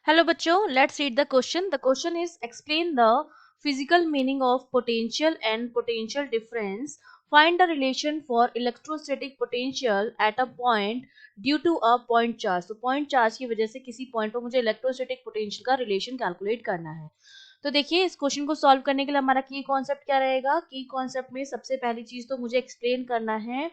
Hello बच्चों, let's read the question. The question is explain the physical meaning of potential and potential difference. Find the relation for electrostatic potential at a point due to a point charge. तो point charge की वजह से किसी point पर मुझे electrostatic potential का relation calculate करना है. तो देखिए इस क्वेश्चन को सॉल्व करने के लिए हमारा की कॉन्सेप्ट क्या रहेगा. की कॉन्सेप्ट में सबसे पहली चीज तो मुझे एक्सप्लेन करना है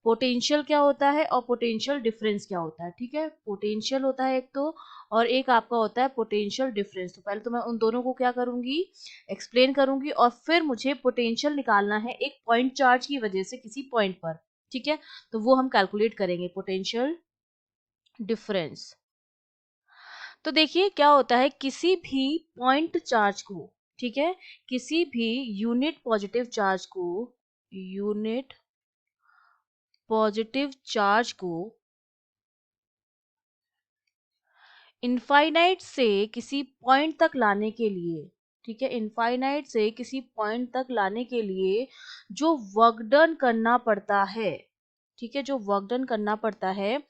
पोटेंशियल क्या होता है और पोटेंशियल डिफरेंस क्या होता है. ठीक है, पोटेंशियल होता है एक तो, और एक आपका होता है पोटेंशियल डिफरेंस. तो पहले तो मैं उन दोनों को क्या करूंगी, एक्सप्लेन करूंगी, और फिर मुझे पोटेंशियल निकालना है एक पॉइंट चार्ज की वजह से किसी पॉइंट पर. ठीक है, तो वो हम कैलकुलेट करेंगे पोटेंशियल डिफरेंस. तो देखिए क्या होता है, किसी भी पॉइंट चार्ज को, ठीक है, किसी भी यूनिट पॉजिटिव चार्ज को, यूनिट पॉजिटिव चार्ज को इनफाइनाइट से किसी पॉइंट तक लाने के लिए, ठीक है, इनफाइनाइट से किसी पॉइंट तक लाने के लिए जो वर्क डन करना पड़ता है, ठीक है, जो वर्क डन करना पड़ता है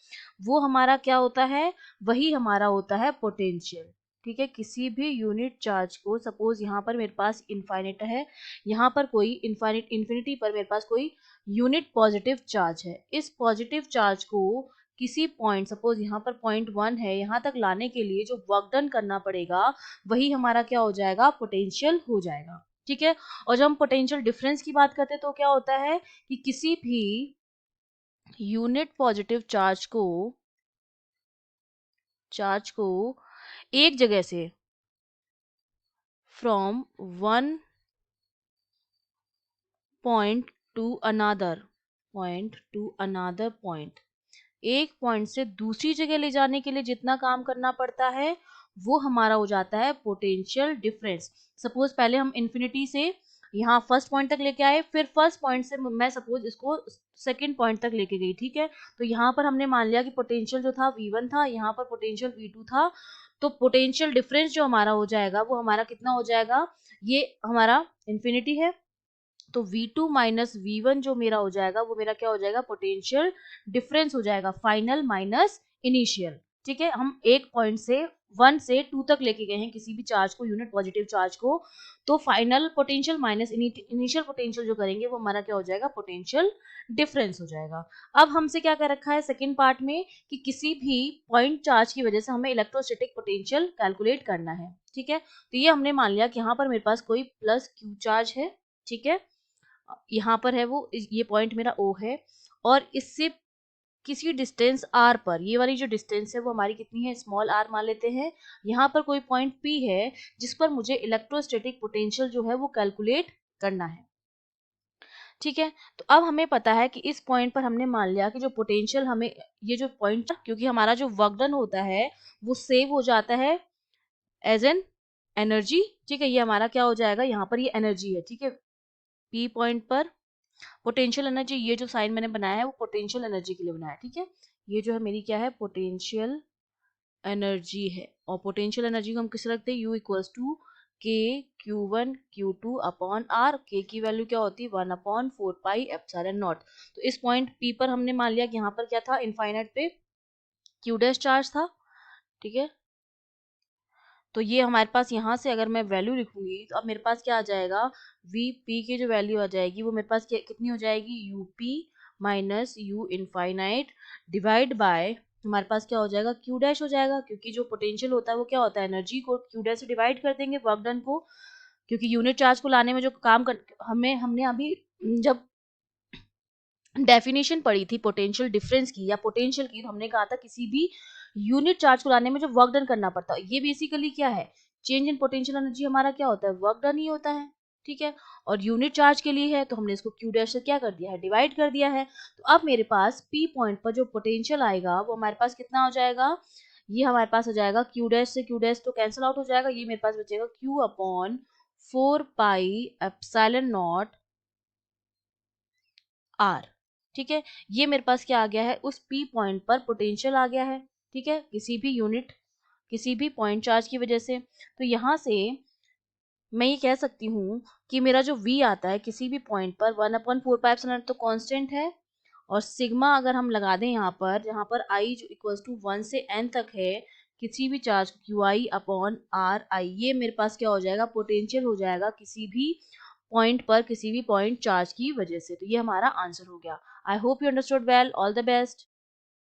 वो हमारा क्या होता है, वही हमारा होता है पोटेंशियल. ठीक है, किसी भी यूनिट चार्ज को, सपोज यहाँ पर मेरे पास इनफाइनाइट है, यहाँ पर कोई इनफाइनाइट इन्फिनिटी पर मेरे पास कोई यूनिट पॉजिटिव चार्ज है. इस पॉजिटिव चार्ज को किसी पॉइंट, सपोज यहाँ पर पॉइंट 1 है, यहाँ तक लाने के लिए जो वर्क डन करना पड़ेगा वही हमारा क्या हो जाएगा, पोटेंशियल हो जाएगा. ठीक है, और जब हम पोटेंशियल डिफरेंस की बात करते हैं तो क्या होता है कि किसी भी यूनिट पॉजिटिव चार्ज को एक जगह से, from one point to another point, एक पॉइंट से दूसरी जगह ले जाने के लिए जितना काम करना पड़ता है वो हमारा हो जाता है पोटेंशियल डिफरेंस. सपोज पहले हम इन्फिनिटी से यहाँ फर्स्ट पॉइंट तक लेके आए, फिर फर्स्ट पॉइंट से मैं सपोज इसको सेकंड पॉइंट तक लेके गई. ठीक है, तो यहाँ पर हमने मान लिया कि पोटेंशियल जो था V1 था, यहाँ पर पोटेंशियल V2 था. तो पोटेंशियल डिफरेंस जो हमारा हो जाएगा वो हमारा कितना हो जाएगा, ये हमारा इन्फिनिटी है, तो V2 माइनस V1 जो मेरा हो जाएगा वो मेरा क्या हो जाएगा, पोटेंशियल डिफरेंस हो जाएगा, फाइनल माइनस इनिशियल. ठीक है, हम एक पॉइंट से 1 से 2 तक लेके गए हैं किसी भी चार्ज को, यूनिट पॉजिटिव चार्ज को, तो final potential minus initial potential जो करेंगे वो हमारा क्या हो जाएगा, पोटेंशियल डिफरेंस हो जाएगा. अब हमसे क्या कर रखा है सेकंड पार्ट में कि किसी भी पॉइंट चार्ज की वजह से हमें इलेक्ट्रोस्टैटिक पोटेंशियल कैलकुलेट करना है. ठीक है, तो ये हमने मान लिया कि यहाँ पर मेरे पास कोई प्लस क्यू चार्ज है. ठीक है, यहाँ पर है वो, ये पॉइंट मेरा O है, और इससे किसी डिस्टेंस r पर, ये वाली जो डिस्टेंस है वो हमारी कितनी है, स्मॉल r मान लेते हैं. यहाँ पर कोई पॉइंट P है जिस पर मुझे इलेक्ट्रोस्टैटिक पोटेंशियल जो है वो कैलकुलेट करना है. ठीक है, तो अब हमें पता है कि इस पॉइंट पर हमने मान लिया कि जो पोटेंशियल हमें, ये जो पॉइंट, क्योंकि हमारा जो वर्क डन होता है वो सेव हो जाता है एज एन एनर्जी. ठीक है, ये हमारा क्या हो जाएगा, यहाँ पर ये एनर्जी है. ठीक है, P पॉइंट पर पोटेंशियल एनर्जी, ये जो साइन मैंने बनाया है वो पोटेंशियल एनर्जी के लिए बनाया है. ठीक है, ये जो है मेरी क्या है, पोटेंशियल एनर्जी है, और पोटेंशियल एनर्जी को हम किस रखते हैं, U इक्वल्स टू के Q1 Q2 अपॉन R. के की वैल्यू क्या होती है, 1/4 पाई एप्सिलॉन नॉट. तो इस पॉइंट P पर हमने मान लिया कि यहाँ पर क्या था, इनफाइनाइट पे Q डैश चार्ज था. ठीक है, तो ये हमारे पास यहाँ से अगर मैं वैल्यू लिखूंगी तो अब मेरे पास क्या आ जाएगा, Vp की जो वैल्यू आ जाएगी वो मेरे पास कितनी हो जाएगी, UP minus U infinite divide by, हमारे पास क्या हो जाएगा, Q डैश हो जाएगा, क्योंकि जो पोटेंशियल होता है वो क्या होता है, एनर्जी को Q डैश से डिवाइड कर देंगे वर्क डन को, क्योंकि यूनिट चार्ज को लाने में जो काम कर, हमने अभी जब डेफिनेशन पढ़ी थी पोटेंशियल डिफरेंस की या पोटेंशियल की, तो हमने कहा था किसी भी यूनिट चार्ज को लाने में जो वर्क डन करना पड़ता है, ये बेसिकली क्या है, चेंज इन पोटेंशियल एनर्जी हमारा क्या होता है, वर्क डन ही होता है. ठीक है, और यूनिट चार्ज के लिए है तो हमने इसको क्यू डैश से क्या कर दिया है, डिवाइड कर दिया है. तो अब मेरे पास पी पॉइंट पर जो पोटेंशियल आएगा वो हमारे पास कितना हो जाएगा, ये हमारे पास हो जाएगा क्यू डैश से क्यू डैश तो कैंसिल आउट हो जाएगा, ये मेरे पास बचेगा Q upon 4 pi epsilon naught R. ठीक है, ये मेरे पास क्या आ गया है, उस P पॉइंट पर पोटेंशियल आ गया है. ठीक है, किसी भी पॉइंट चार्ज की वजह से. तो यहाँ से मैं ये कह सकती हूँ कि मेरा जो V आता है किसी भी पॉइंट पर 1/4 पाई एप्सिलॉन तो कांस्टेंट है, और सिग्मा अगर हम लगा दें यहाँ पर, जहाँ पर I जो इक्वल्स टू 1 से n तक है, किसी भी चार्ज QI अपॉन RI, ये मेरे पास क्या हो जाएगा, पोटेंशियल हो जाएगा किसी भी पॉइंट पर किसी भी पॉइंट चार्ज की वजह से। तो ये हमारा आंसर हो गया। I hope you understood well. All the best.